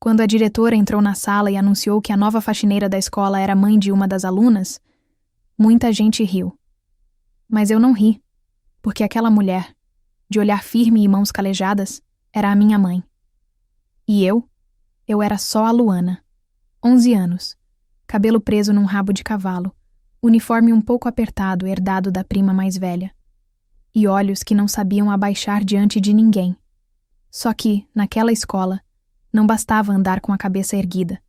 Quando a diretora entrou na sala e anunciou que a nova faxineira da escola era mãe de uma das alunas, muita gente riu. Mas eu não ri, porque aquela mulher, de olhar firme e mãos calejadas, era a minha mãe. E eu era só a Luana. 11 anos, cabelo preso num rabo de cavalo, uniforme um pouco apertado herdado da prima mais velha, e olhos que não sabiam abaixar diante de ninguém. Só que, naquela escola, não bastava andar com a cabeça erguida.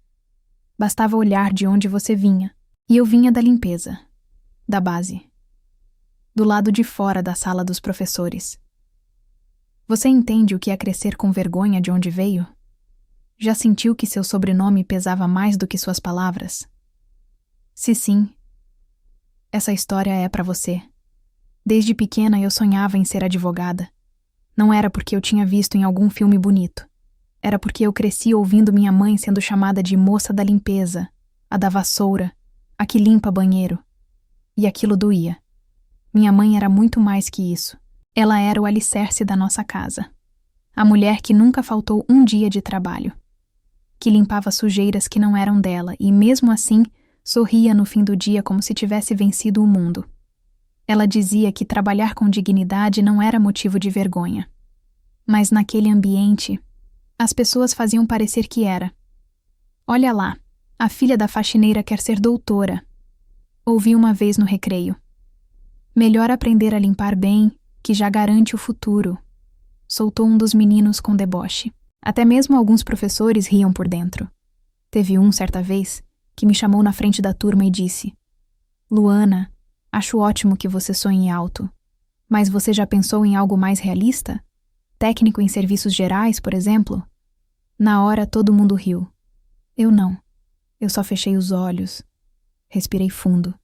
Bastava olhar de onde você vinha, e eu vinha da limpeza, da base, do lado de fora da sala dos professores. Você entende o que é crescer com vergonha de onde veio? Já sentiu que seu sobrenome pesava mais do que suas palavras? Se sim, essa história é para você. Desde pequena eu sonhava em ser advogada. Não era porque eu tinha visto em algum filme bonito. Era porque eu cresci ouvindo minha mãe sendo chamada de moça da limpeza, a da vassoura, a que limpa banheiro. E aquilo doía. Minha mãe era muito mais que isso. Ela era o alicerce da nossa casa. A mulher que nunca faltou um dia de trabalho. Que limpava sujeiras que não eram dela e, mesmo assim, sorria no fim do dia como se tivesse vencido o mundo. Ela dizia que trabalhar com dignidade não era motivo de vergonha. Mas naquele ambiente, as pessoas faziam parecer que era. Olha lá, a filha da faxineira quer ser doutora. Ouvi uma vez no recreio. Melhor aprender a limpar bem, que já garante o futuro. Soltou um dos meninos com deboche. Até mesmo alguns professores riam por dentro. Teve um, certa vez, que me chamou na frente da turma e disse: Luana, acho ótimo que você sonhe alto. Mas você já pensou em algo mais realista? Técnico em serviços gerais, por exemplo? Na hora todo mundo riu. Eu não. Eu só fechei os olhos, respirei fundo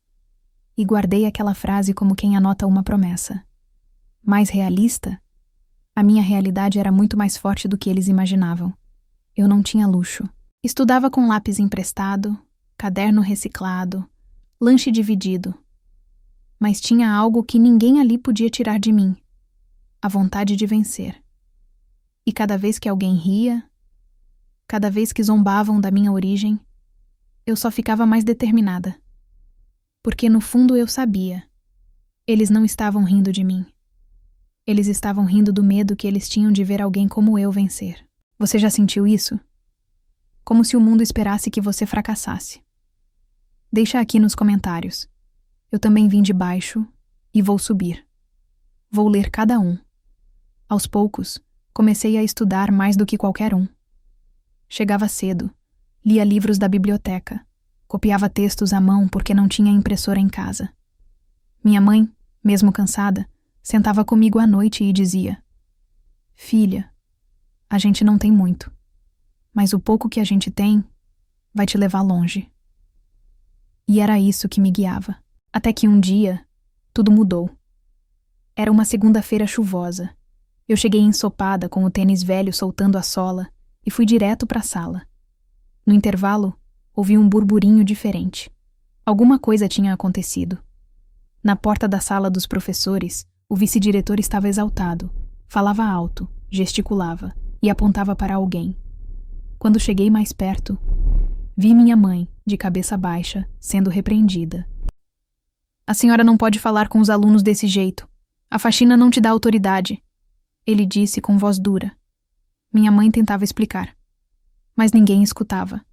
e guardei aquela frase como quem anota uma promessa. Mais realista? A minha realidade era muito mais forte do que eles imaginavam. Eu não tinha luxo. Estudava com lápis emprestado, caderno reciclado, lanche dividido. Mas tinha algo que ninguém ali podia tirar de mim: a vontade de vencer. E cada vez que alguém ria, cada vez que zombavam da minha origem, eu só ficava mais determinada. Porque no fundo eu sabia. Eles não estavam rindo de mim. Eles estavam rindo do medo que eles tinham de ver alguém como eu vencer. Você já sentiu isso? Como se o mundo esperasse que você fracassasse. Deixa aqui nos comentários. Eu também vim de baixo e vou subir. Vou ler cada um. Aos poucos, comecei a estudar mais do que qualquer um. Chegava cedo, lia livros da biblioteca, copiava textos à mão porque não tinha impressora em casa. Minha mãe, mesmo cansada, sentava comigo à noite e dizia: Filha, a gente não tem muito, mas o pouco que a gente tem vai te levar longe. E era isso que me guiava. Até que um dia, tudo mudou. Era uma segunda-feira chuvosa. Eu cheguei ensopada com o tênis velho soltando a sola e fui direto para a sala. No intervalo, ouvi um burburinho diferente. Alguma coisa tinha acontecido. Na porta da sala dos professores, o vice-diretor estava exaltado, falava alto, gesticulava e apontava para alguém. Quando cheguei mais perto, vi minha mãe, de cabeça baixa, sendo repreendida. A senhora não pode falar com os alunos desse jeito. A faxina não te dá autoridade, ele disse com voz dura. Minha mãe tentava explicar, mas ninguém escutava.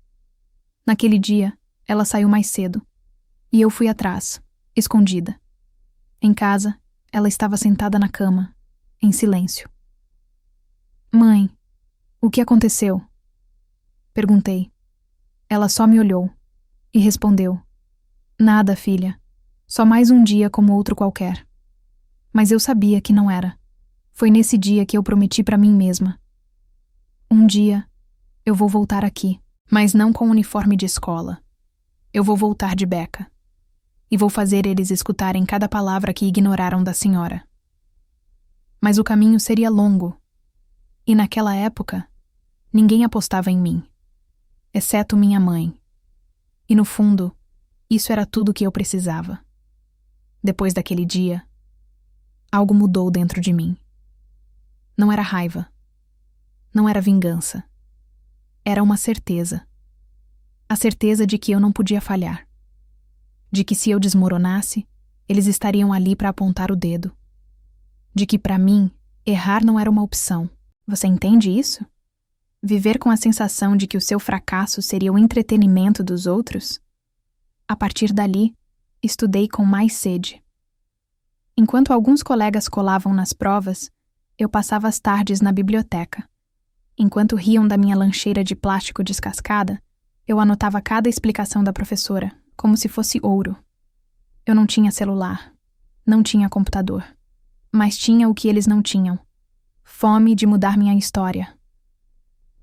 Naquele dia, ela saiu mais cedo, e eu fui atrás, escondida. Em casa, ela estava sentada na cama, em silêncio. Mãe, o que aconteceu? Perguntei. Ela só me olhou e respondeu: Nada, filha. Só mais um dia como outro qualquer. Mas eu sabia que não era. Foi nesse dia que eu prometi para mim mesma. Um dia, eu vou voltar aqui, mas não com uniforme de escola. Eu vou voltar de beca. E vou fazer eles escutarem cada palavra que ignoraram da senhora. Mas o caminho seria longo. E naquela época, ninguém apostava em mim, exceto minha mãe. E no fundo, isso era tudo que eu precisava. Depois daquele dia, algo mudou dentro de mim. Não era raiva. Não era vingança. era uma certeza. A certeza de que eu não podia falhar. De que se eu desmoronasse, eles estariam ali para apontar o dedo. De que para mim, errar não era uma opção. Você entende isso? Viver com a sensação de que o seu fracasso seria o entretenimento dos outros? A partir dali, estudei com mais sede. Enquanto alguns colegas colavam nas provas, eu passava as tardes na biblioteca. Enquanto riam da minha lancheira de plástico descascada, eu anotava cada explicação da professora, como se fosse ouro. Eu não tinha celular, não tinha computador, mas tinha o que eles não tinham: fome de mudar minha história.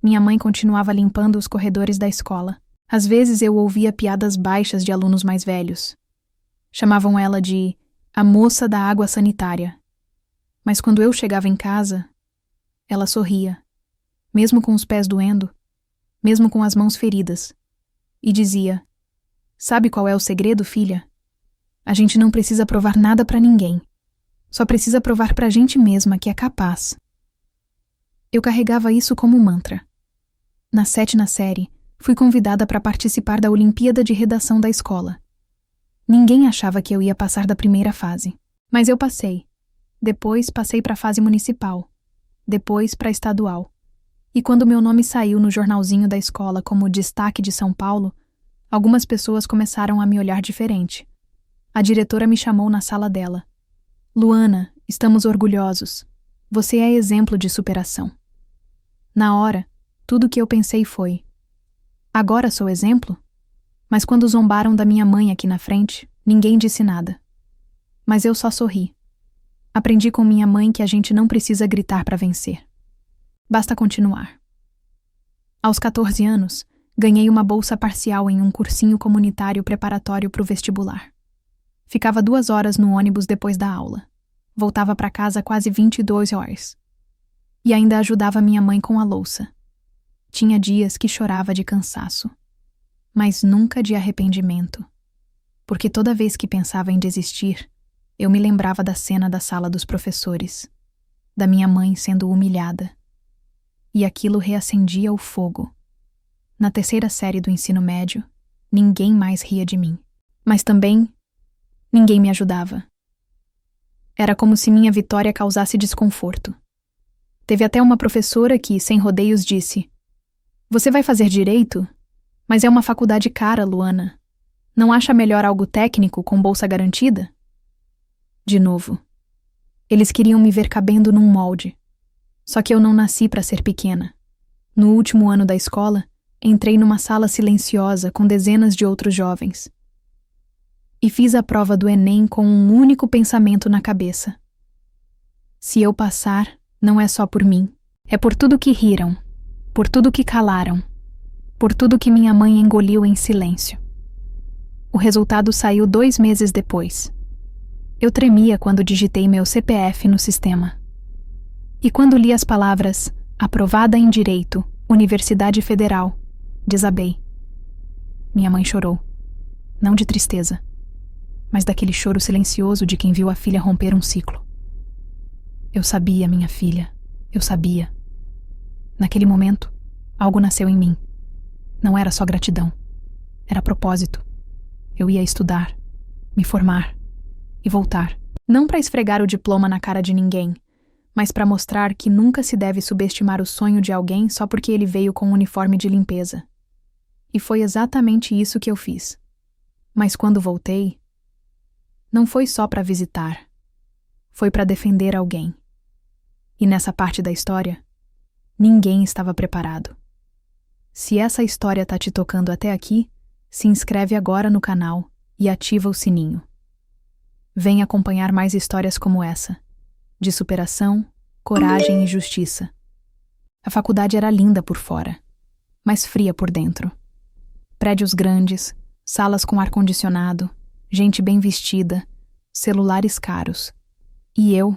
Minha mãe continuava limpando os corredores da escola. Às vezes eu ouvia piadas baixas de alunos mais velhos. Chamavam ela de a moça da água sanitária. Mas quando eu chegava em casa, ela sorria, mesmo com os pés doendo, mesmo com as mãos feridas, e dizia: "Sabe qual é o segredo, filha? A gente não precisa provar nada pra ninguém. Só precisa provar pra gente mesma que é capaz." Eu carregava isso como mantra. Na 7ª série, fui convidada para participar da Olimpíada de Redação da escola. Ninguém achava que eu ia passar da primeira fase, mas eu passei. Depois passei para a fase municipal, depois para a estadual. E quando meu nome saiu no jornalzinho da escola como destaque de São Paulo, algumas pessoas começaram a me olhar diferente. A diretora me chamou na sala dela. "Luana, estamos orgulhosos. Você é exemplo de superação." Na hora, tudo o que eu pensei foi: agora sou exemplo? Mas quando zombaram da minha mãe aqui na frente, ninguém disse nada. Mas eu só sorri. Aprendi com minha mãe que a gente não precisa gritar para vencer. Basta continuar. Aos 14 anos, ganhei uma bolsa parcial em um cursinho comunitário preparatório para o vestibular. Ficava 2 horas no ônibus depois da aula. Voltava para casa quase 22 horas. E ainda ajudava minha mãe com a louça. Tinha dias que chorava de cansaço, mas nunca de arrependimento, porque toda vez que pensava em desistir, eu me lembrava da cena da sala dos professores, da minha mãe sendo humilhada, e aquilo reacendia o fogo. Na 3ª série do ensino médio, ninguém mais ria de mim, mas também ninguém me ajudava. Era como se minha vitória causasse desconforto. Teve até uma professora que, sem rodeios, disse: "Você vai fazer direito? Mas é uma faculdade cara, Luana. Não acha melhor algo técnico com bolsa garantida?" De novo. Eles queriam me ver cabendo num molde. Só que eu não nasci para ser pequena. No último ano da escola, entrei numa sala silenciosa com dezenas de outros jovens. E fiz a prova do Enem com um único pensamento na cabeça: se eu passar, não é só por mim. É por tudo que riram, por tudo que calaram, por tudo que minha mãe engoliu em silêncio. O resultado saiu 2 meses depois. Eu tremia quando digitei meu CPF no sistema. E quando li as palavras "Aprovada em Direito, Universidade Federal", desabei. Minha mãe chorou. Não de tristeza, mas daquele choro silencioso de quem viu a filha romper um ciclo. Eu sabia, minha filha, eu sabia. Naquele momento, algo nasceu em mim. Não era só gratidão. Era propósito. Eu ia estudar, me formar e voltar. Não para esfregar o diploma na cara de ninguém, mas para mostrar que nunca se deve subestimar o sonho de alguém só porque ele veio com um uniforme de limpeza. E foi exatamente isso que eu fiz. Mas quando voltei, não foi só para visitar. Foi para defender alguém. E nessa parte da história, ninguém estava preparado. Se essa história tá te tocando até aqui, se inscreve agora no canal e ativa o sininho. Vem acompanhar mais histórias como essa, de superação, coragem e justiça. A faculdade era linda por fora, mas fria por dentro. Prédios grandes, salas com ar-condicionado, gente bem vestida, celulares caros. E eu,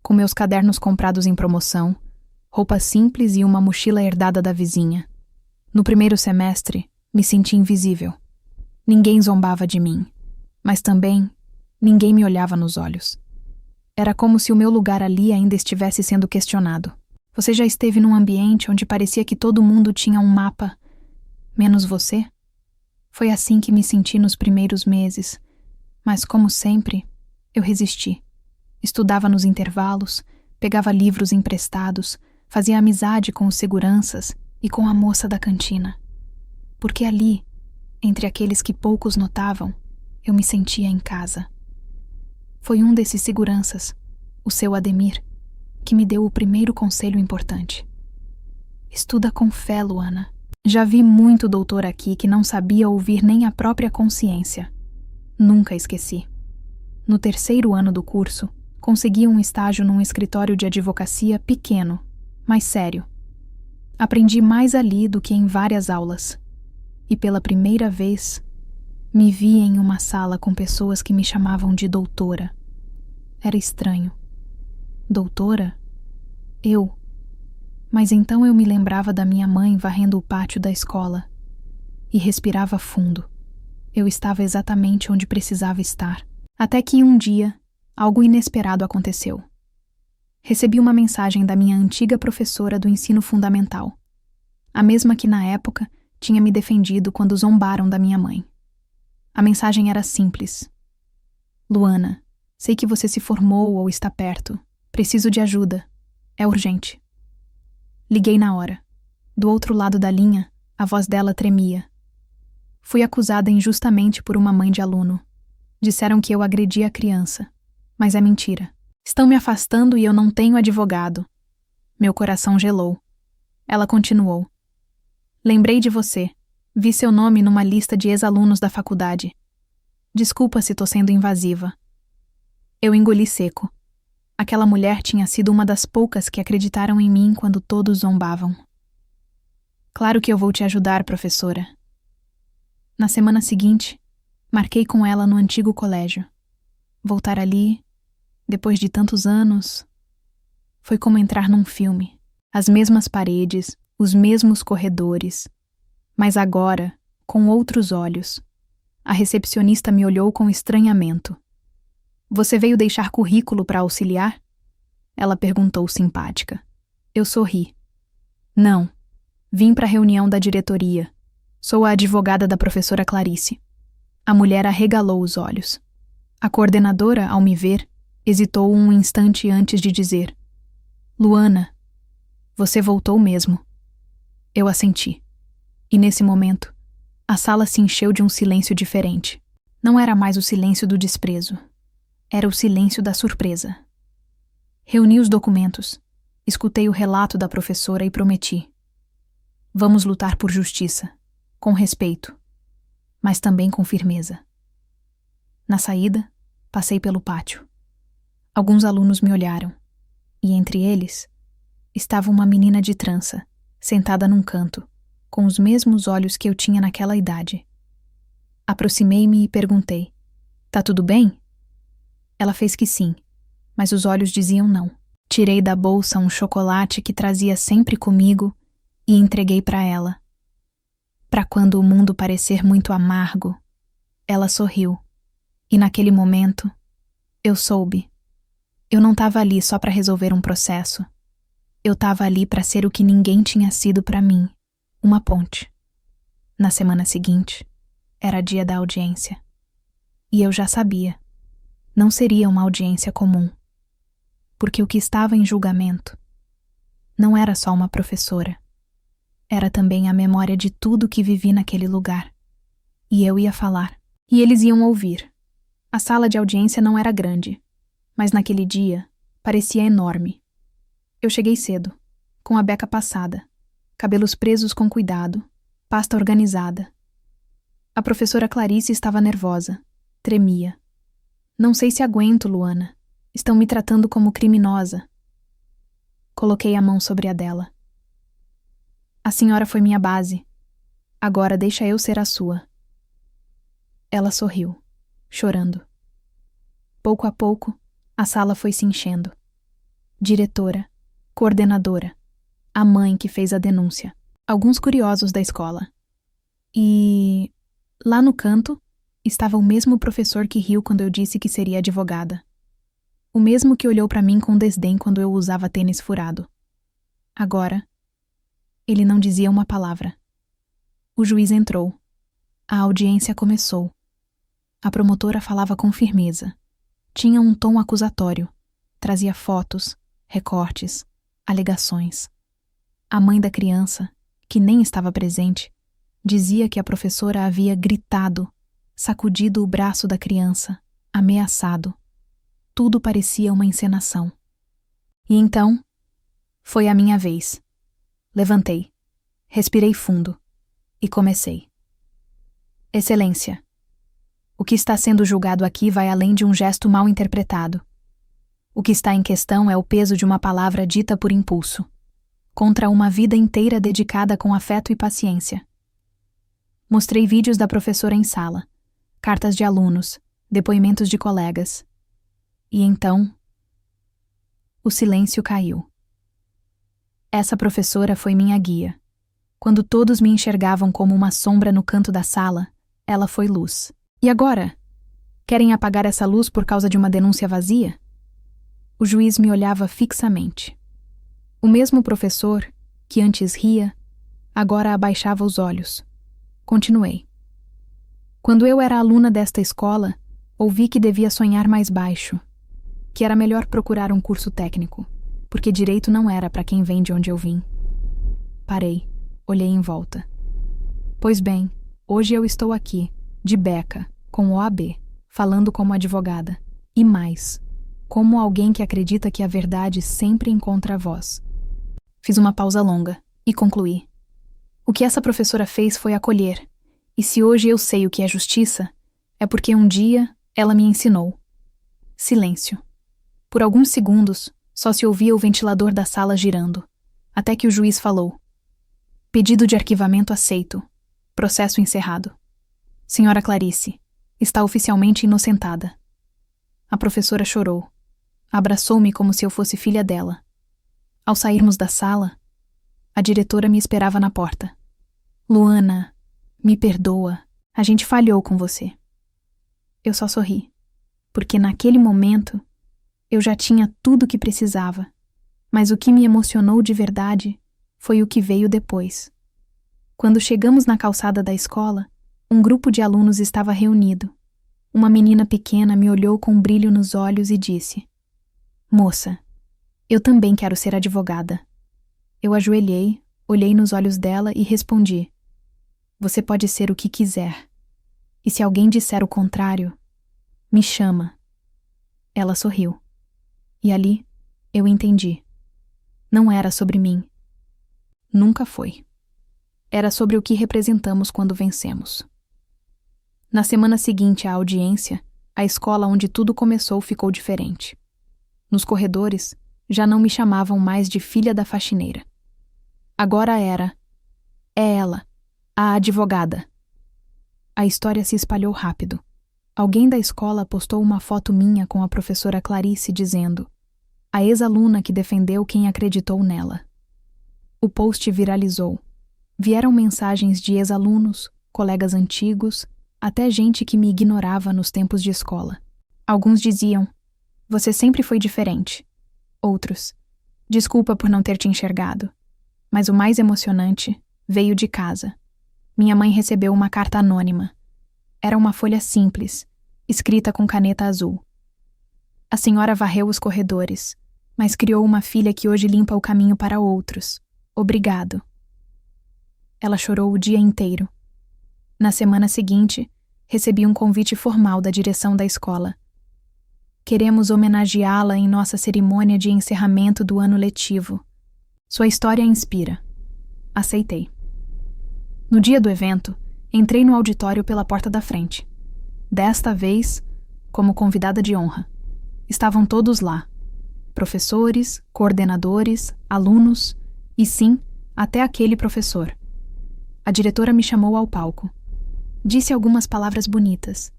com meus cadernos comprados em promoção, roupa simples e uma mochila herdada da vizinha. No primeiro semestre, me senti invisível. Ninguém zombava de mim, mas também ninguém me olhava nos olhos. Era como se o meu lugar ali ainda estivesse sendo questionado. Você já esteve num ambiente onde parecia que todo mundo tinha um mapa, menos você? Foi assim que me senti nos primeiros meses, mas, como sempre, eu resisti. Estudava nos intervalos, pegava livros emprestados, fazia amizade com os seguranças e com a moça da cantina. Porque ali, entre aqueles que poucos notavam, eu me sentia em casa. Foi um desses seguranças, o seu Ademir, que me deu o primeiro conselho importante. Estuda com fé, Luana. Já vi muito doutor aqui que não sabia ouvir nem a própria consciência. Nunca esqueci. No 3º ano do curso, consegui um estágio num escritório de advocacia pequeno, mas sério. Aprendi mais ali do que em várias aulas. E pela primeira vez, me vi em uma sala com pessoas que me chamavam de doutora. Era estranho. Doutora? Eu. Mas então eu me lembrava da minha mãe varrendo o pátio da escola. E respirava fundo. Eu estava exatamente onde precisava estar. Até que um dia, algo inesperado aconteceu. Recebi uma mensagem da minha antiga professora do ensino fundamental. A mesma que, na época, tinha me defendido quando zombaram da minha mãe. A mensagem era simples. Luana, sei que você se formou ou está perto. Preciso de ajuda. É urgente. Liguei na hora. Do outro lado da linha, a voz dela tremia. Fui acusada injustamente por uma mãe de aluno. Disseram que eu agredi a criança. Mas é mentira. Estão me afastando e eu não tenho advogado. Meu coração gelou. Ela continuou. Lembrei de você. Vi seu nome numa lista de ex-alunos da faculdade. Desculpa se tô sendo invasiva. Eu engoli seco. Aquela mulher tinha sido uma das poucas que acreditaram em mim quando todos zombavam. Claro que eu vou te ajudar, professora. Na semana seguinte, marquei com ela no antigo colégio. Voltar ali, depois de tantos anos, foi como entrar num filme. As mesmas paredes, os mesmos corredores. Mas agora, com outros olhos. A recepcionista me olhou com estranhamento. Você veio deixar currículo para auxiliar? Ela perguntou simpática. Eu sorri. Não. Vim para a reunião da diretoria. Sou a advogada da professora Clarice. A mulher arregalou os olhos. A coordenadora, ao me ver, hesitou um instante antes de dizer: Luana, você voltou mesmo. Eu assenti. E nesse momento, a sala se encheu de um silêncio diferente. Não era mais o silêncio do desprezo. Era o silêncio da surpresa. Reuni os documentos, escutei o relato da professora e prometi. Vamos lutar por justiça, com respeito, mas também com firmeza. Na saída, passei pelo pátio. Alguns alunos me olharam, e entre eles estava uma menina de trança, sentada num canto, com os mesmos olhos que eu tinha naquela idade. Aproximei-me e perguntei: Tá tudo bem? Ela fez que sim, mas os olhos diziam não. Tirei da bolsa um chocolate que trazia sempre comigo e entreguei para ela. Para quando o mundo parecer muito amargo, ela sorriu. E naquele momento, eu soube. Eu não estava ali só para resolver um processo. Eu estava ali para ser o que ninguém tinha sido para mim, uma ponte. Na semana seguinte, era dia da audiência. E eu já sabia. Não seria uma audiência comum. Porque o que estava em julgamento não era só uma professora. Era também a memória de tudo que vivi naquele lugar. E eu ia falar. E eles iam ouvir. A sala de audiência não era grande, mas naquele dia parecia enorme. Eu cheguei cedo, com a beca passada, cabelos presos com cuidado, pasta organizada. A professora Clarice estava nervosa, tremia. Não sei se aguento, Luana. Estão me tratando como criminosa. Coloquei a mão sobre a dela. A senhora foi minha base. Agora deixa eu ser a sua. Ela sorriu, chorando. Pouco a pouco, a sala foi se enchendo. Diretora, coordenadora, a mãe que fez a denúncia, alguns curiosos da escola. E, lá no canto, estava o mesmo professor que riu quando eu disse que seria advogada. O mesmo que olhou para mim com desdém quando eu usava tênis furado. Agora, ele não dizia uma palavra. O juiz entrou. A audiência começou. A promotora falava com firmeza. Tinha um tom acusatório. Trazia fotos, recortes, alegações. A mãe da criança, que nem estava presente, dizia que a professora havia gritado, sacudido o braço da criança, ameaçado. Tudo parecia uma encenação. E então, foi a minha vez. Levantei, respirei fundo e comecei. Excelência, o que está sendo julgado aqui vai além de um gesto mal interpretado. O que está em questão é o peso de uma palavra dita por impulso, contra uma vida inteira dedicada com afeto e paciência. Mostrei vídeos da professora em sala, cartas de alunos, depoimentos de colegas. E então, o silêncio caiu. Essa professora foi minha guia. Quando todos me enxergavam como uma sombra no canto da sala, ela foi luz. E agora? Querem apagar essa luz por causa de uma denúncia vazia? O juiz me olhava fixamente. O mesmo professor, que antes ria, agora abaixava os olhos. Continuei. Quando eu era aluna desta escola, ouvi que devia sonhar mais baixo, que era melhor procurar um curso técnico, porque direito não era para quem vem de onde eu vim. Parei, olhei em volta. Pois bem, hoje eu estou aqui, de beca, com OAB, falando como advogada, e mais, como alguém que acredita que a verdade sempre encontra a voz. Fiz uma pausa longa e concluí. O que essa professora fez foi acolher, e se hoje eu sei o que é justiça, é porque um dia ela me ensinou. Silêncio. Por alguns segundos, só se ouvia o ventilador da sala girando, até que o juiz falou. Pedido de arquivamento aceito. Processo encerrado. Senhora Clarice, está oficialmente inocentada. A professora chorou. Abraçou-me como se eu fosse filha dela. Ao sairmos da sala, a diretora me esperava na porta. Luana, me perdoa, a gente falhou com você. Eu só sorri, porque naquele momento eu já tinha tudo o que precisava, mas o que me emocionou de verdade foi o que veio depois. Quando chegamos na calçada da escola, um grupo de alunos estava reunido. Uma menina pequena me olhou com um brilho nos olhos e disse: Moça, eu também quero ser advogada. Eu ajoelhei, olhei nos olhos dela e respondi: Você pode ser o que quiser. E se alguém disser o contrário, me chama. Ela sorriu. E ali, eu entendi. Não era sobre mim. Nunca foi. Era sobre o que representamos quando vencemos. Na semana seguinte à audiência, a escola onde tudo começou ficou diferente. Nos corredores, já não me chamavam mais de filha da faxineira. Agora é ela, a advogada. A história se espalhou rápido. Alguém da escola postou uma foto minha com a professora Clarice dizendo: a ex-aluna que defendeu quem acreditou nela. O post viralizou. Vieram mensagens de ex-alunos, colegas antigos, até gente que me ignorava nos tempos de escola. Alguns diziam: você sempre foi diferente. Outros: desculpa por não ter te enxergado. Mas o mais emocionante veio de casa. Minha mãe recebeu uma carta anônima. Era uma folha simples, escrita com caneta azul. A senhora varreu os corredores, mas criou uma filha que hoje limpa o caminho para outros. Obrigado. Ela chorou o dia inteiro. Na semana seguinte, recebi um convite formal da direção da escola. Queremos homenageá-la em nossa cerimônia de encerramento do ano letivo. Sua história inspira. Aceitei. No dia do evento, entrei no auditório pela porta da frente. Desta vez, como convidada de honra. Estavam todos lá. Professores, coordenadores, alunos e, sim, até aquele professor. A diretora me chamou ao palco. Disse algumas palavras bonitas.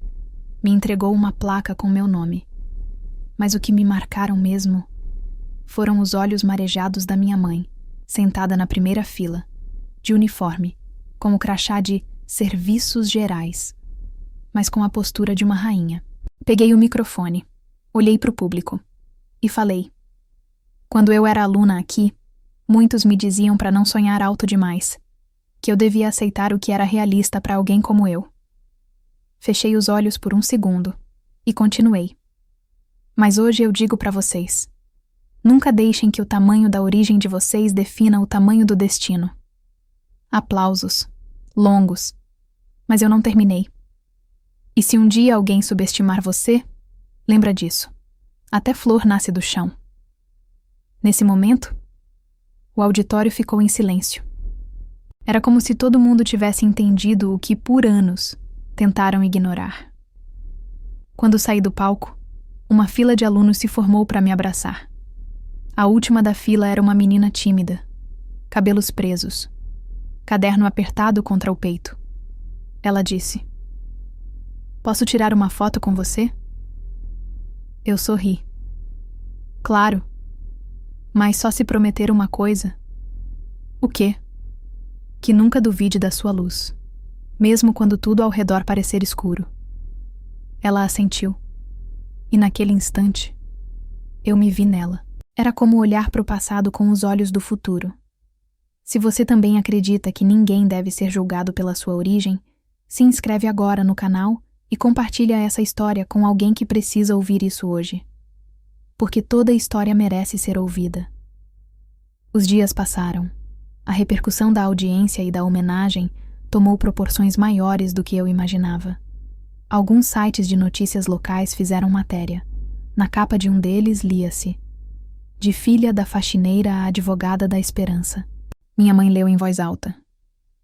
Me entregou uma placa com meu nome. Mas o que me marcaram mesmo foram os olhos marejados da minha mãe, sentada na primeira fila, de uniforme, com o crachá de Serviços Gerais, mas com a postura de uma rainha. Peguei o microfone, olhei para o público e falei: quando eu era aluna aqui, Muitos me diziam para não sonhar alto demais, que eu devia aceitar o que era realista para alguém como eu. Fechei os olhos por um segundo e continuei. Mas hoje eu digo para vocês: nunca deixem que o tamanho da origem de vocês defina o tamanho do destino. Aplausos, longos, mas eu não terminei. E se um dia alguém subestimar você, lembra disso. Até flor nasce do chão. Nesse momento, o auditório ficou em silêncio. Era como se todo mundo tivesse entendido o que, por anos, tentaram ignorar. Quando saí do palco, uma fila de alunos se formou para me abraçar. A última da fila era uma menina tímida, cabelos presos, caderno apertado contra o peito. Ela disse: "Posso tirar uma foto com você?" Eu sorri. Claro, mas só se prometer uma coisa. O quê? Que nunca duvide da sua luz, mesmo quando tudo ao redor parecer escuro. Ela assentiu, e naquele instante, eu me vi nela. Era como olhar para o passado com os olhos do futuro. Se você também acredita que ninguém deve ser julgado pela sua origem, se inscreve agora no canal e compartilha essa história com alguém que precisa ouvir isso hoje. Porque toda história merece ser ouvida. Os dias passaram. A repercussão da audiência e da homenagem tomou proporções maiores do que eu imaginava. Alguns sites de notícias locais fizeram matéria. Na capa de um deles lia-se: "De filha da faxineira à advogada da esperança." Minha mãe leu em voz alta.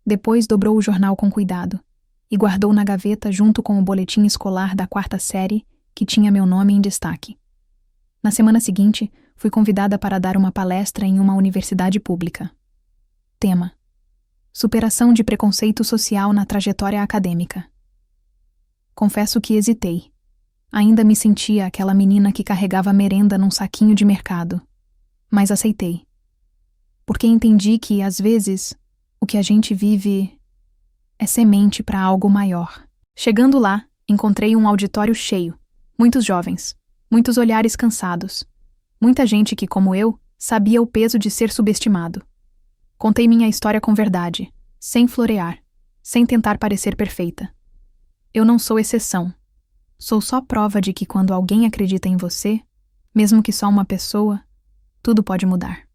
Depois dobrou o jornal com cuidado e guardou na gaveta junto com o boletim escolar da 4ª série que tinha meu nome em destaque. Na semana seguinte, fui convidada para dar uma palestra em uma universidade pública. Tema: superação de preconceito social na trajetória acadêmica. Confesso que hesitei. Ainda me sentia aquela menina que carregava merenda num saquinho de mercado. Mas aceitei. Porque entendi que, às vezes, o que a gente vive é semente para algo maior. Chegando lá, encontrei um auditório cheio, muitos jovens, muitos olhares cansados, muita gente que, como eu, sabia o peso de ser subestimado. Contei minha história com verdade, sem florear, sem tentar parecer perfeita. Eu não sou exceção. Sou só prova de que quando alguém acredita em você, mesmo que só uma pessoa, tudo pode mudar.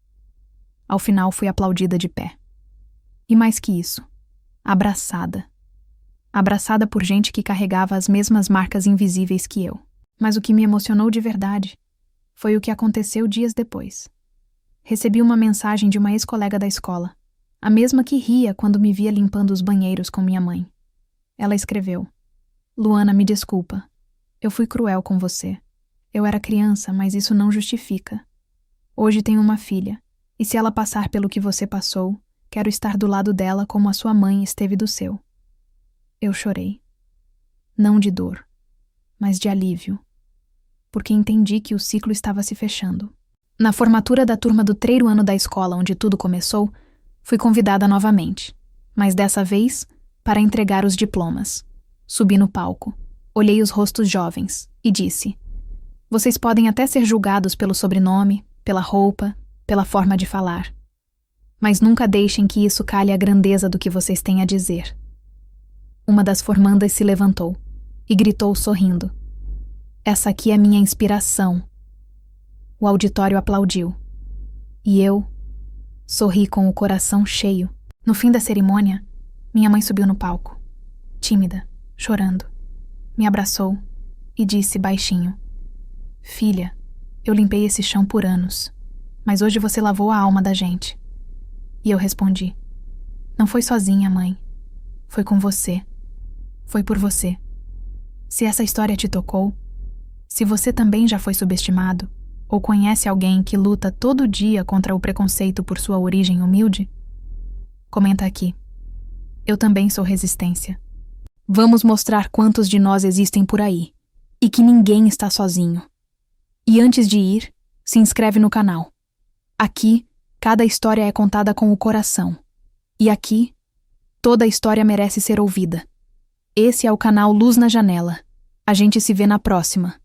Ao final fui aplaudida de pé. E mais que isso, abraçada. Abraçada por gente que carregava as mesmas marcas invisíveis que eu. Mas o que me emocionou de verdade foi o que aconteceu dias depois. Recebi uma mensagem de uma ex-colega da escola, a mesma que ria quando me via limpando os banheiros com minha mãe. Ela escreveu: "Luana, me desculpa. Eu fui cruel com você. Eu era criança, mas isso não justifica. Hoje tenho uma filha, e se ela passar pelo que você passou, quero estar do lado dela como a sua mãe esteve do seu." Eu chorei. Não de dor, mas de alívio, porque entendi que o ciclo estava se fechando. Na formatura da turma do 3º ano da escola onde tudo começou, fui convidada novamente, mas dessa vez para entregar os diplomas. Subi no palco, olhei os rostos jovens e disse: "Vocês podem até ser julgados pelo sobrenome, pela roupa, pela forma de falar. Mas nunca deixem que isso calhe a grandeza do que vocês têm a dizer." Uma das formandas se levantou e gritou sorrindo: "Essa aqui é minha inspiração." O auditório aplaudiu. E eu sorri com o coração cheio. No fim da cerimônia, minha mãe subiu no palco, tímida, chorando. Me abraçou e disse baixinho: "Filha, eu limpei esse chão por anos, mas hoje você lavou a alma da gente." E eu respondi: "Não foi sozinha, mãe. Foi com você. Foi por você. Se essa história te tocou, se você também já foi subestimado, ou conhece alguém que luta todo dia contra o preconceito por sua origem humilde, comenta aqui. Eu também sou resistência. Vamos mostrar quantos de nós existem por aí, e que ninguém está sozinho. E antes de ir, se inscreve no canal. Aqui, cada história é contada com o coração. E aqui, toda história merece ser ouvida. Esse é o canal Luz na Janela. A gente se vê na próxima.